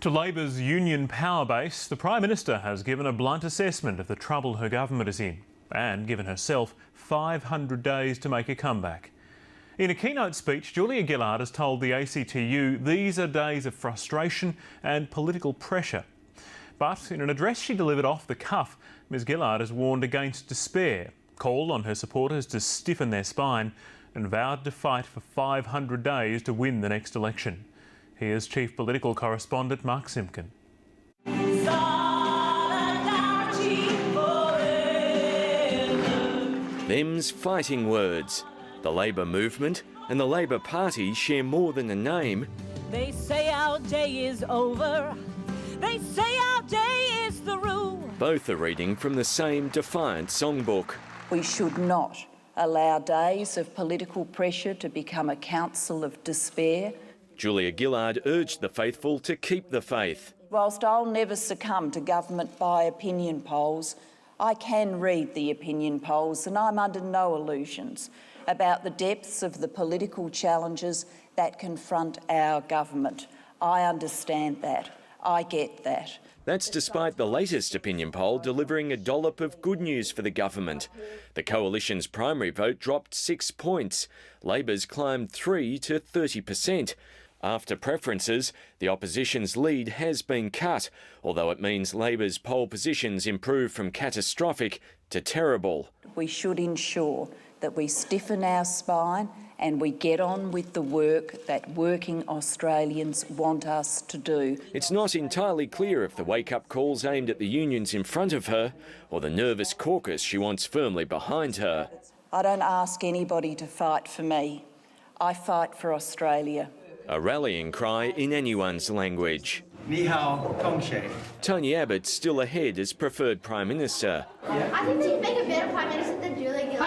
To Labor's union power base, the Prime Minister has given a blunt assessment of the trouble her government is in and given herself 500 days to make a comeback. In a keynote speech, Julia Gillard has told the ACTU these are days of frustration and political pressure. But in an address she delivered off the cuff, Ms Gillard has warned against despair, called on her supporters to stiffen their spine and vowed to fight for 500 days to win the next election. Here's Chief Political Correspondent Mark Simpkin. Them's fighting words. The Labor movement and the Labor Party share more than a name. They say our day is over. They say our day is through. Both are reading from the same defiant songbook. We should not allow days of political pressure to become a council of despair. Julia Gillard urged the faithful to keep the faith. Whilst I'll never succumb to government by opinion polls, I can read the opinion polls and I'm under no illusions about the depths of the political challenges that confront our government. I understand that. I get that. That's despite the latest opinion poll delivering a dollop of good news for the government. The Coalition's primary vote dropped 6 points. Labor's climbed 3 to 30%. After preferences, the opposition's lead has been cut, although it means Labor's poll positions improve from catastrophic to terrible. We should ensure that we stiffen our spine and we get on with the work that working Australians want us to do. It's not entirely clear if the wake-up call's aimed at the unions in front of her or the nervous caucus she wants firmly behind her. I don't ask anybody to fight for me. I fight for Australia. A rallying cry in anyone's language. Ni hao, tong shay. Tony Abbott's still ahead as preferred Prime Minister. I think they'd make a better Prime Minister than Julia Gillard.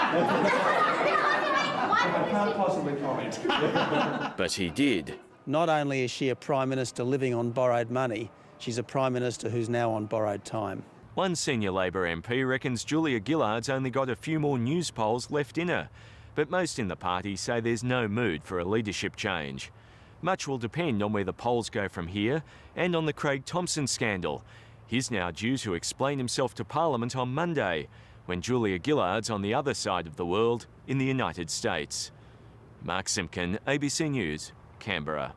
I can't possibly comment. But he did. Not only is she a Prime Minister living on borrowed money, she's a Prime Minister who's now on borrowed time. One senior Labor MP reckons Julia Gillard's only got a few more news polls left in her. But most in the party say there's no mood for a leadership change. Much will depend on where the polls go from here and on the Craig Thomson scandal. He's now due to explain himself to Parliament on Monday, when Julia Gillard's on the other side of the world in the United States. Mark Simpkin, ABC News, Canberra.